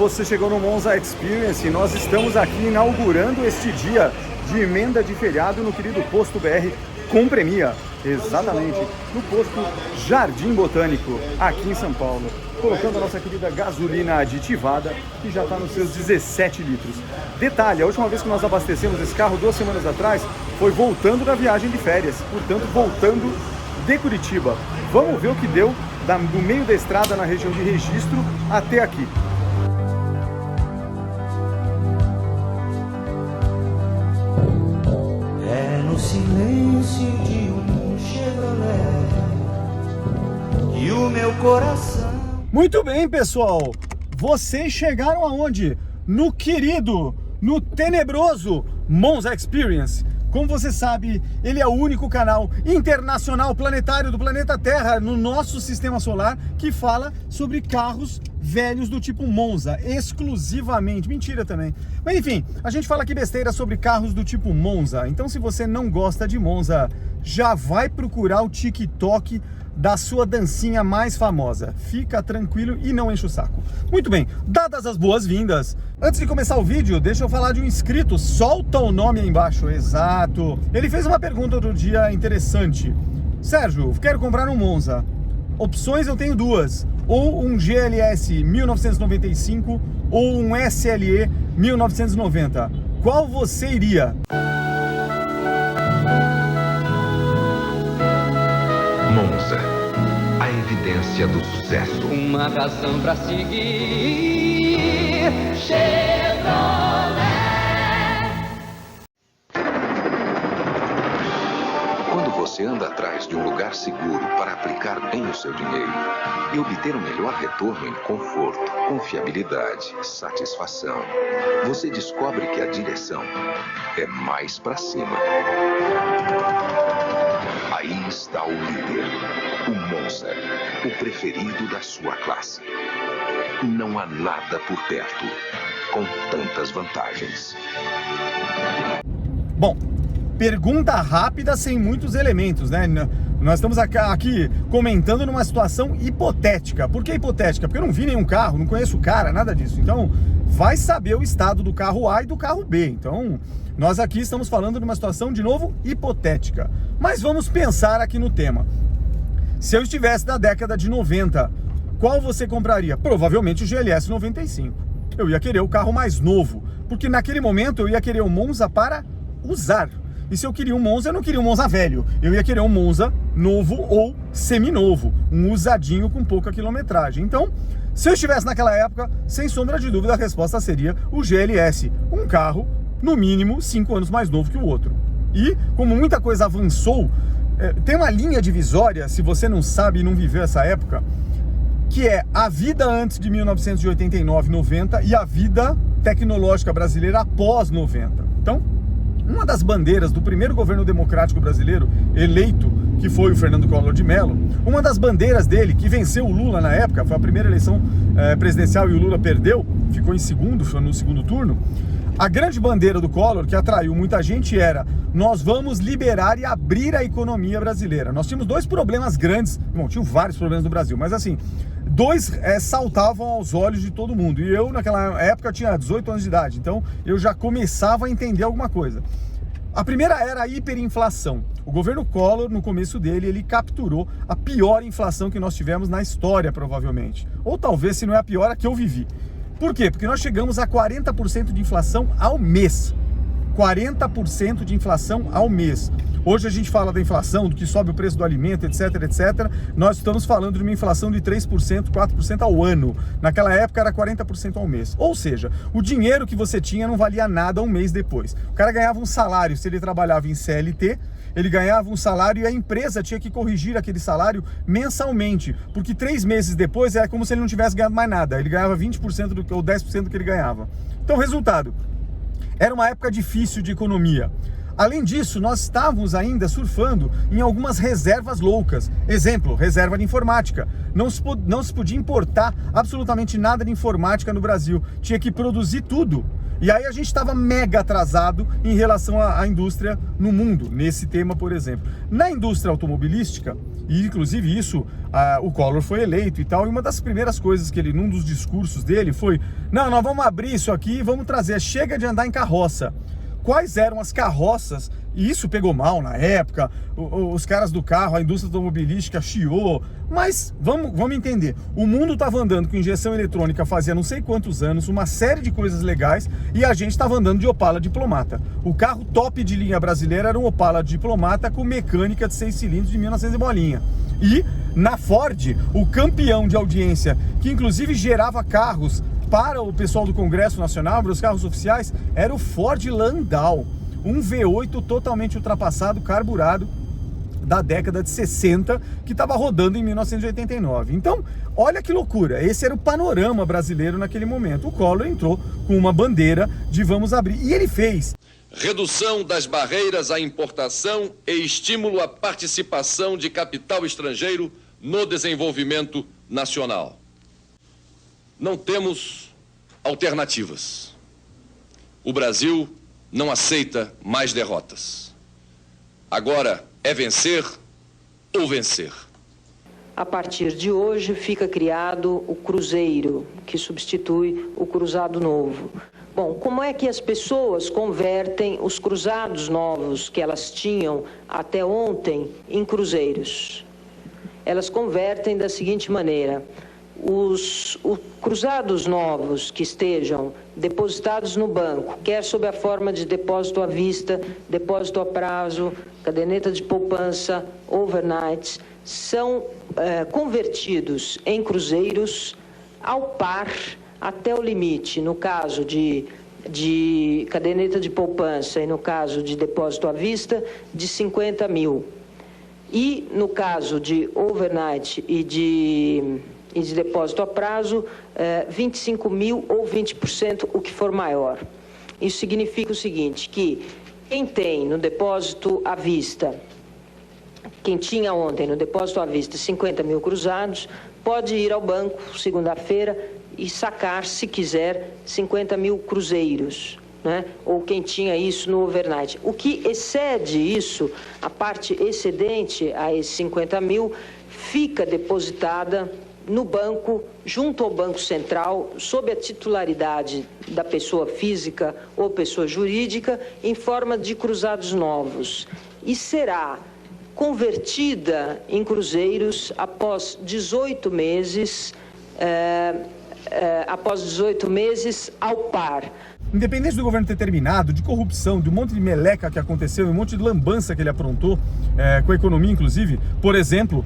você chegou no Monza Experience e nós estamos aqui inaugurando este dia de emenda de feriado no querido Posto BR com Premia, exatamente, no posto Jardim Botânico, aqui em São Paulo, colocando a nossa querida gasolina aditivada, que já está nos seus 17 litros. Detalhe, a última vez que nós abastecemos esse carro, 2 semanas atrás, foi voltando da viagem de férias, portanto, voltando de Curitiba. Vamos ver o que deu do meio da estrada na região de Registro até aqui. É no silêncio de um Chevrolet e o meu coração. Muito bem, pessoal. Vocês chegaram aonde? No querido, no tenebroso Monza Experience. Como você sabe, ele é o único canal internacional planetário do planeta Terra no nosso sistema solar que fala sobre carros velhos do tipo Monza, exclusivamente. Mentira também. Mas enfim, a gente fala aqui besteira sobre carros do tipo Monza. Então se você não gosta de Monza, já vai procurar o TikTok da sua dancinha mais famosa. Fica tranquilo e não enche o saco. Muito bem, dadas as boas-vindas, antes de começar o vídeo, deixa eu falar de um inscrito. Solta o nome aí embaixo, exato. Ele fez uma pergunta outro dia interessante. Sérgio, quero comprar um Monza. Opções eu tenho duas. Ou um GLS 1995 ou um SLE 1990. Qual você iria? Monza, a evidência do sucesso. Uma razão pra seguir Chevrolet. Quando você anda atrás de um lugar seguro para aplicar bem o seu dinheiro e obter o melhor retorno em conforto, confiabilidade, satisfação, você descobre que a direção é mais pra cima. Aí está o líder, o Monza, o preferido da sua classe. Não há nada por perto, com tantas vantagens. Bom, pergunta rápida sem muitos elementos, né? Nós estamos aqui comentando numa situação hipotética. Por que hipotética? Porque eu não vi nenhum carro, não conheço o cara, nada disso. Então, vai saber o estado do carro A e do carro B. Então, nós aqui estamos falando de uma situação, de novo, hipotética. Mas vamos pensar aqui no tema. Se eu estivesse na década de 90, qual você compraria? Provavelmente o GLS 95. Eu ia querer o carro mais novo, porque naquele momento eu ia querer um Monza para usar. E se eu queria um Monza, eu não queria um Monza velho. Eu ia querer um Monza novo ou seminovo, um usadinho com pouca quilometragem. Então, se eu estivesse naquela época, sem sombra de dúvida, a resposta seria o GLS, um carro no mínimo 5 anos mais novo que o outro. E, como muita coisa avançou, tem uma linha divisória, se você não sabe e não viveu essa época, que é a vida antes de 1989, 90 e a vida tecnológica brasileira após 90. Então, uma das bandeiras do primeiro governo democrático brasileiro eleito, que foi o Fernando Collor de Mello, uma das bandeiras dele, que venceu o Lula na época, foi a primeira eleição presidencial e o Lula perdeu, ficou em segundo, foi no segundo turno. A grande bandeira do Collor, que atraiu muita gente, era: nós vamos liberar e abrir a economia brasileira. Nós tínhamos dois problemas grandes, bom, tinham vários problemas no Brasil, mas assim, dois saltavam aos olhos de todo mundo. E eu, naquela época, tinha 18 anos de idade, então eu já começava a entender alguma coisa. A primeira era a hiperinflação. O governo Collor, no começo dele, ele capturou a pior inflação que nós tivemos na história, provavelmente. Ou talvez, se não é a pior, a que eu vivi. Por quê? Porque nós chegamos a 40% de inflação ao mês. 40% de inflação ao mês. Hoje a gente fala da inflação, do que sobe o preço do alimento, etc, etc. Nós estamos falando de uma inflação de 3%, 4% ao ano. Naquela época era 40% ao mês. Ou seja, o dinheiro que você tinha não valia nada um mês depois. O cara ganhava um salário se ele trabalhava em CLT, ele ganhava um salário e a empresa tinha que corrigir aquele salário mensalmente, porque 3 meses depois era como se ele não tivesse ganhado mais nada. Ele ganhava 20% ou 10% do que ele ganhava. Então, resultado, era uma época difícil de economia. Além disso, nós estávamos ainda surfando em algumas reservas loucas. Exemplo, reserva de informática. Não se podia importar absolutamente nada de informática no Brasil. Tinha que produzir tudo. E aí a gente estava mega atrasado em relação à indústria no mundo, nesse tema, por exemplo. Na indústria automobilística, E inclusive isso, o Collor foi eleito e tal, e uma das primeiras coisas que ele, num dos discursos dele, foi: não, nós vamos abrir isso aqui e vamos trazer, chega de andar em carroça. Quais eram as carroças? E isso pegou mal na época, os caras do carro, a indústria automobilística chiou, mas vamos entender, o mundo estava andando com injeção eletrônica fazia não sei quantos anos, uma série de coisas legais, e a gente estava andando de Opala Diplomata. O carro top de linha brasileira era um Opala Diplomata com mecânica de 6 cilindros de 1900 e bolinha. E na Ford, o campeão de audiência, que inclusive gerava carros para o pessoal do Congresso Nacional, para os carros oficiais, era o Ford Landau, um V8 totalmente ultrapassado, carburado, da década de 60, que estava rodando em 1989. Então, olha que loucura, esse era o panorama brasileiro naquele momento. O Collor entrou com uma bandeira de vamos abrir, e ele fez. Redução das barreiras à importação e estímulo à participação de capital estrangeiro no desenvolvimento nacional. Não temos alternativas. O Brasil não aceita mais derrotas. Agora é vencer ou vencer. A partir de hoje fica criado o Cruzeiro, que substitui o Cruzado Novo. Bom, como é que as pessoas convertem os cruzados novos que elas tinham até ontem em cruzeiros? Elas convertem da seguinte maneira: os cruzados novos que estejam depositados no banco, quer sob a forma de depósito à vista, depósito a prazo, caderneta de poupança, overnights, são convertidos em cruzeiros ao par até o limite. No caso de caderneta de poupança e no caso de depósito à vista, de 50 mil. E no caso de overnight e de depósito a prazo, 25 mil ou 20%, o que for maior. Isso significa o seguinte, que quem tem no depósito à vista, quem tinha ontem no depósito à vista 50 mil cruzados, pode ir ao banco segunda-feira e sacar, se quiser, 50 mil cruzeiros, né? Ou quem tinha isso no overnight. O que excede isso, a parte excedente a esses 50 mil, fica depositada no banco, junto ao Banco Central, sob a titularidade da pessoa física ou pessoa jurídica, em forma de cruzados novos. E será convertida em cruzeiros após 18 meses, ao par. Independente do governo ter terminado, de corrupção, de um monte de meleca que aconteceu, um monte de lambança que ele aprontou, com a economia inclusive, por exemplo,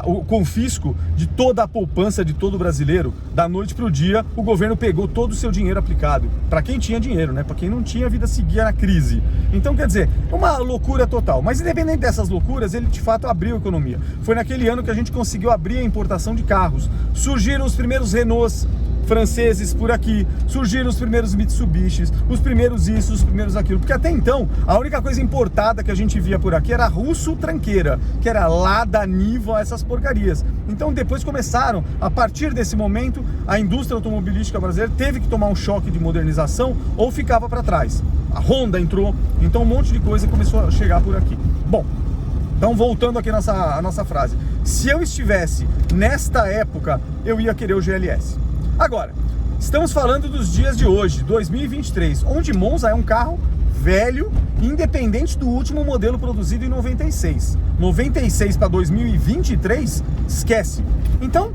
o confisco de toda a poupança de todo brasileiro, da noite para o dia, o governo pegou todo o seu dinheiro aplicado, para quem tinha dinheiro, né? Para quem não tinha, a vida seguia na crise. Então, quer dizer, uma loucura total, mas independente dessas loucuras, ele de fato abriu a economia. Foi naquele ano que a gente conseguiu abrir a importação de carros, surgiram os primeiros Renaults franceses por aqui, surgiram os primeiros Mitsubishis, os primeiros isso, os primeiros aquilo, porque até então a única coisa importada que a gente via por aqui era russo tranqueira, que era lá da Niva, essas porcarias. Então depois começaram, a partir desse momento, a indústria automobilística brasileira teve que tomar um choque de modernização ou ficava para trás. A Honda entrou, então um monte de coisa começou a chegar por aqui. Bom, então voltando aqui a nossa frase, se eu estivesse nesta época, eu ia querer o GLS. Agora, estamos falando dos dias de hoje, 2023, onde Monza é um carro velho, independente do último modelo produzido em 96. 96 para 2023, esquece. Então,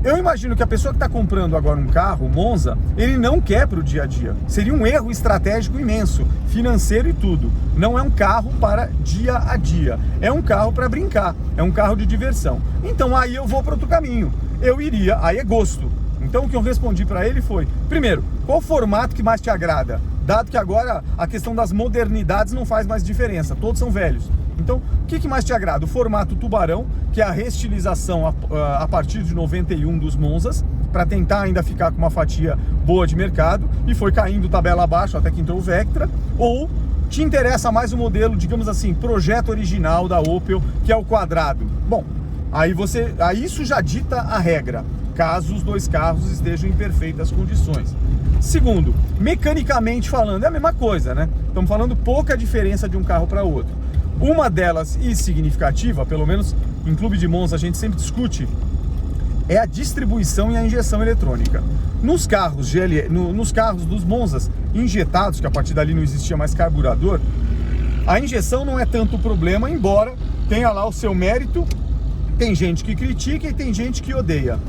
eu imagino que a pessoa que está comprando agora um carro, Monza, ele não quer para o dia a dia. Seria um erro estratégico imenso, financeiro e tudo. Não é um carro para dia a dia, é um carro para brincar, é um carro de diversão. Então aí eu vou para outro caminho, eu iria, aí é gosto. Então o que eu respondi para ele foi, primeiro, qual o formato que mais te agrada? Dado que agora a questão das modernidades não faz mais diferença, todos são velhos. Então, o que mais te agrada? O formato tubarão, que é a reestilização a partir de 91 dos Monzas, para tentar ainda ficar com uma fatia boa de mercado, e foi caindo tabela abaixo até que entrou o Vectra, ou te interessa mais o modelo, digamos assim, projeto original da Opel, que é o quadrado. Bom, aí isso já dita a regra, caso os dois carros estejam em perfeitas condições. Segundo, mecanicamente falando, é a mesma coisa, né? Estamos falando pouca diferença de um carro para outro. Uma delas, e significativa, pelo menos em Clube de Monza a gente sempre discute, é a distribuição e a injeção eletrônica. Nos carros nos carros dos Monzas injetados, que a partir dali não existia mais carburador, a injeção não é tanto problema, embora tenha lá o seu mérito. Tem gente que critica e tem gente que odeia.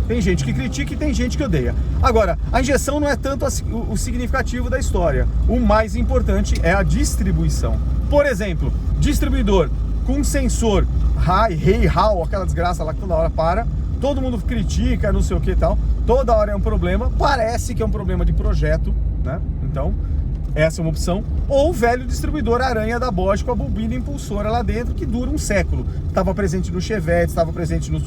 Tem gente que critica e tem gente que odeia. Agora, a injeção não é tanto o significativo da história. O mais importante é a distribuição. Por exemplo, distribuidor com sensor HAL, aquela desgraça lá que toda hora para, todo mundo critica, não sei o que e tal, toda hora é um problema, parece que é um problema de projeto, né? Então, essa é uma opção. Ou o velho distribuidor aranha da Bosch com a bobina impulsora lá dentro, que dura um século. Estava presente no Chevette, estava presente no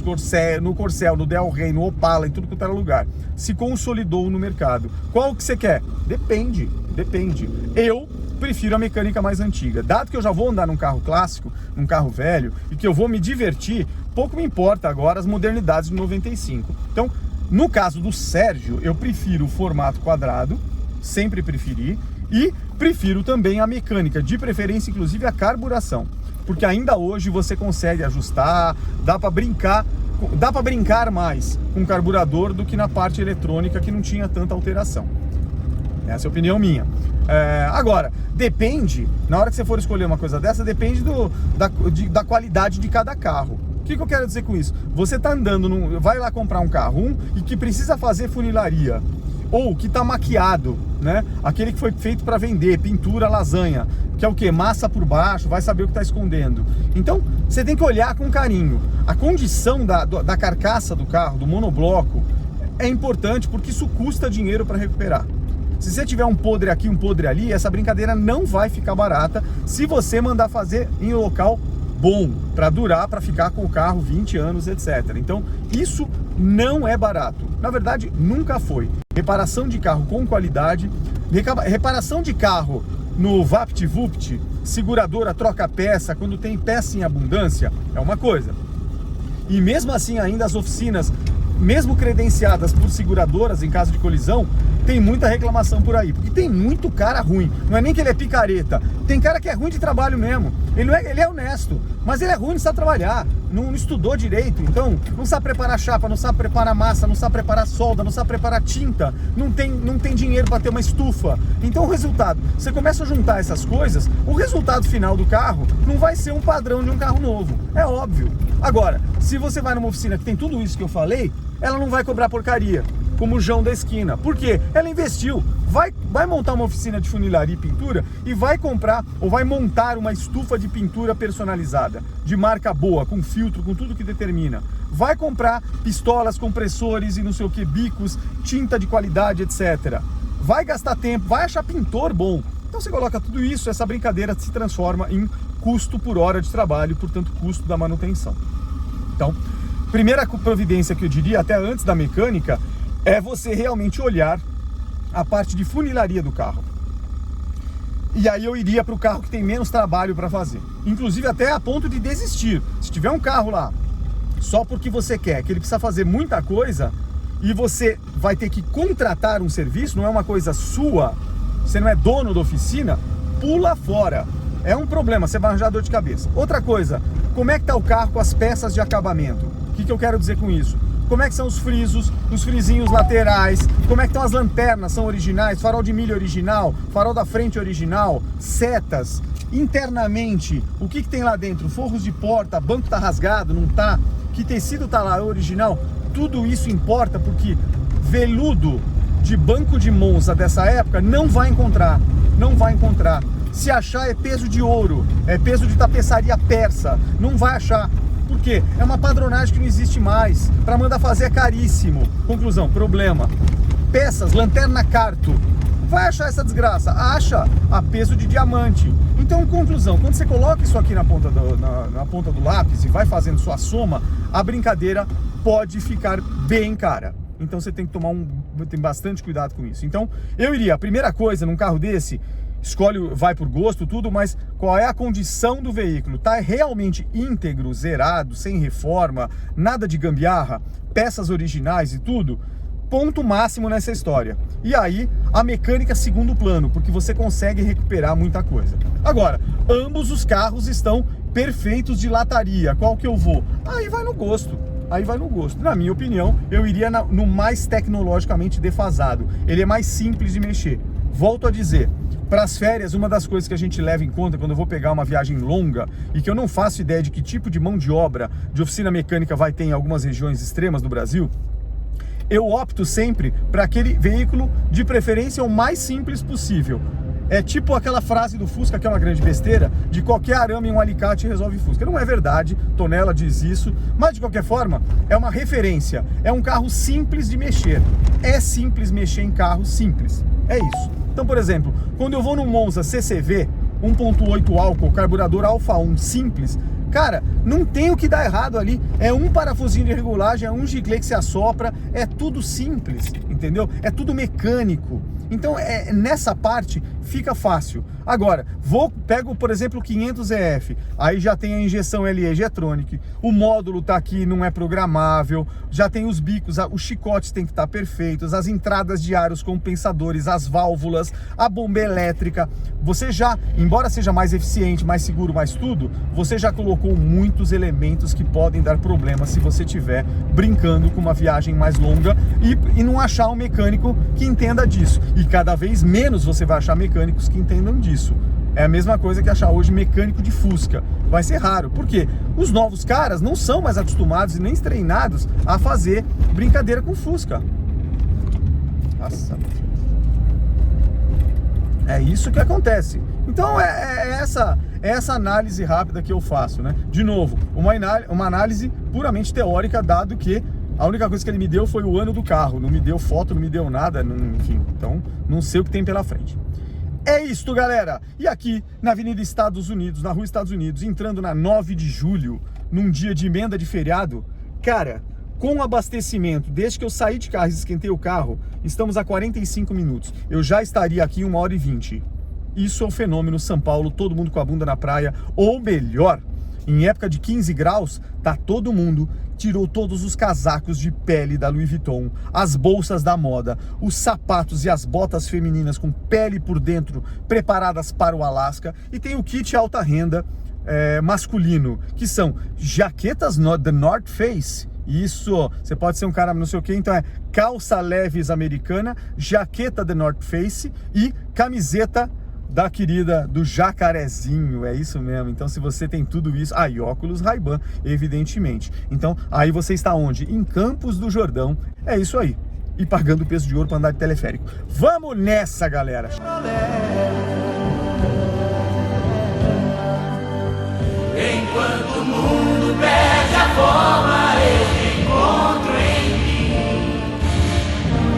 Corcel, no Del Rey, no Opala, em tudo quanto era lugar. Se consolidou no mercado. Qual que você quer? Depende. Eu prefiro a mecânica mais antiga. Dado que eu já vou andar num carro clássico, num carro velho, e que eu vou me divertir, pouco me importa agora as modernidades de 95. Então, no caso do Sérgio, eu prefiro o formato quadrado, sempre preferi, e prefiro também a mecânica, de preferência inclusive a carburação, porque ainda hoje você consegue ajustar, dá para brincar mais com o carburador do que na parte eletrônica, que não tinha tanta alteração. Essa é a opinião minha. Agora, depende, na hora que você for escolher uma coisa dessa, depende da qualidade de cada carro. O que eu quero dizer com isso? Você está andando, vai lá comprar um carro e que precisa fazer funilaria, ou que está maquiado, né? Aquele que foi feito para vender, pintura, lasanha, que é o que? Massa por baixo, vai saber o que está escondendo. Então, você tem que olhar com carinho. A condição da carcaça do carro, do monobloco, é importante, porque isso custa dinheiro para recuperar. Se você tiver um podre aqui, um podre ali, essa brincadeira não vai ficar barata se você mandar fazer em um local bom, para durar, para ficar com o carro 20 anos, etc. Então, isso não é barato. Na verdade, nunca foi. Reparação de carro com qualidade, reparação de carro no VaptVupt, seguradora troca peça, quando tem peça em abundância, é uma coisa. E mesmo assim, ainda as oficinas, mesmo credenciadas por seguradoras em caso de colisão, tem muita reclamação por aí, porque tem muito cara ruim. Não é nem que ele é picareta, tem cara que é ruim de trabalho mesmo. Ele é honesto, mas ele é ruim, não sabe trabalhar, não estudou direito, então não sabe preparar chapa, não sabe preparar massa, não sabe preparar solda, não sabe preparar tinta, não tem dinheiro para ter uma estufa. Então o resultado, você começa a juntar essas coisas, o resultado final do carro não vai ser um padrão de um carro novo, é óbvio. Agora, se você vai numa oficina que tem tudo isso que eu falei, ela não vai cobrar porcaria, como o João da esquina. Por quê? Ela investiu. Vai montar uma oficina de funilaria e pintura e vai comprar ou vai montar uma estufa de pintura personalizada, de marca boa, com filtro, com tudo que determina. Vai comprar pistolas, compressores e não sei o que, bicos, tinta de qualidade, etc. Vai gastar tempo, vai achar pintor bom. Então você coloca tudo isso, essa brincadeira se transforma em custo por hora de trabalho, portanto custo da manutenção. Então, primeira providência que eu diria, até antes da mecânica, é você realmente olhar a parte de funilaria do carro. E aí eu iria para o carro que tem menos trabalho para fazer. Inclusive até a ponto de desistir. Se tiver um carro lá, só porque você quer, que ele precisa fazer muita coisa, e você vai ter que contratar um serviço, não é uma coisa sua, você não é dono da oficina, pula fora. É um problema, você vai arranjar dor de cabeça. Outra coisa, como é que está o carro com as peças de acabamento? O que eu quero dizer com isso? Como é que são os frisos, os frisinhos laterais, como é que estão as lanternas, são originais, farol de milha original, farol da frente original, setas, internamente, o que tem lá dentro, forros de porta, banco tá rasgado, não tá, que tecido tá lá, original, tudo isso importa, porque veludo de banco de Monza dessa época não vai encontrar. Se achar é peso de ouro, é peso de tapeçaria persa, não vai achar. Por quê? É uma padronagem que não existe mais. Para mandar fazer é caríssimo. Conclusão, problema. Peças, lanterna Carto. Vai achar essa desgraça? Acha a peso de diamante. Então, conclusão, quando você coloca isso aqui na ponta do lápis e vai fazendo sua soma, a brincadeira pode ficar bem cara. Então você tem que tem bastante cuidado com isso. Então, eu iria, a primeira coisa num carro desse, vai por gosto, tudo, mas qual é a condição do veículo? Tá realmente íntegro, zerado, sem reforma, nada de gambiarra, peças originais e tudo? ponto máximo nessa história. E aí, a mecânica segundo plano, porque você consegue recuperar muita coisa. Agora, ambos os carros estão perfeitos de lataria. Qual que eu vou? Aí vai no gosto. Aí vai no gosto. Na minha opinião, eu iria no mais tecnologicamente defasado. Ele é mais simples de mexer. Volto a dizer, para as férias, uma das coisas que a gente leva em conta quando eu vou pegar uma viagem longa e que eu não faço ideia de que tipo de mão de obra de oficina mecânica vai ter em algumas regiões extremas do Brasil, eu opto sempre para aquele veículo, de preferência, o mais simples possível. É tipo aquela frase do Fusca, que é uma grande besteira, de qualquer arame e um alicate resolve Fusca. Não é verdade, Tonella diz isso, mas de qualquer forma, é uma referência. É um carro simples de mexer. É simples mexer em carro simples. É isso. Então, por exemplo, quando eu vou no Monza CCV, 1.8 álcool, carburador Alfa 1 simples, cara, não tem o que dar errado ali. É um parafusinho de regulagem, é um giglê que se assopra, é tudo simples, entendeu? É tudo mecânico. Então, nessa parte fica fácil. Agora, pego, por exemplo, o 500EF, aí já tem a injeção LE Jetronic, o módulo tá aqui, não é programável, já tem os bicos, os chicotes tem que estar perfeitos, as entradas de ar, os compensadores, as válvulas, a bomba elétrica. Você já, embora seja mais eficiente, mais seguro, mais tudo, você já colocou muitos elementos que podem dar problema se você estiver brincando com uma viagem mais longa e não achar um mecânico que entenda disso. E cada vez menos você vai achar mecânicos que entendam disso. É a mesma coisa que achar hoje mecânico de Fusca. Vai ser raro. Por quê? Os novos caras não são mais acostumados e nem treinados a fazer brincadeira com Fusca. Nossa. É isso que acontece. Então é essa análise rápida que eu faço, né? De novo, uma análise puramente teórica, dado que a única coisa que ele me deu foi o ano do carro, não me deu foto, não me deu nada, enfim, então não sei o que tem pela frente. É isto, galera! E aqui na Avenida Estados Unidos, na Rua Estados Unidos, entrando na 9 de julho, num dia de emenda de feriado, cara, com abastecimento, desde que eu saí de carro e esquentei o carro, estamos a 45 minutos. Eu já estaria aqui 1h20. Isso é um fenômeno São Paulo, todo mundo com a bunda na praia, ou melhor, em época de 15 graus, tá todo mundo, tirou todos os casacos de pele da Louis Vuitton, as bolsas da moda, os sapatos e as botas femininas com pele por dentro, preparadas para o Alasca, e tem o kit alta renda masculino, que são jaquetas da North Face. Isso, você pode ser um cara não sei o que, então é calça leves americana, jaqueta da North Face e camiseta da querida do Jacarezinho, é isso mesmo. Então se você tem tudo isso, e óculos Ray-Ban, evidentemente. Então aí você está onde? Em Campos do Jordão, é isso aí. E pagando o peso de ouro para andar de teleférico. Vamos nessa, galera! Enquanto o mundo perde a forma, eu encontro em mim.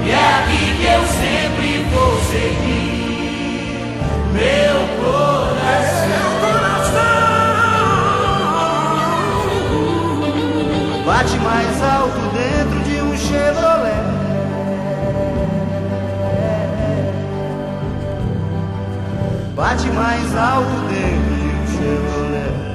E é aqui que eu sempre vou seguir. Meu coração bate mais alto dentro de um Chevrolet. Bate mais alto dentro de um Chevrolet.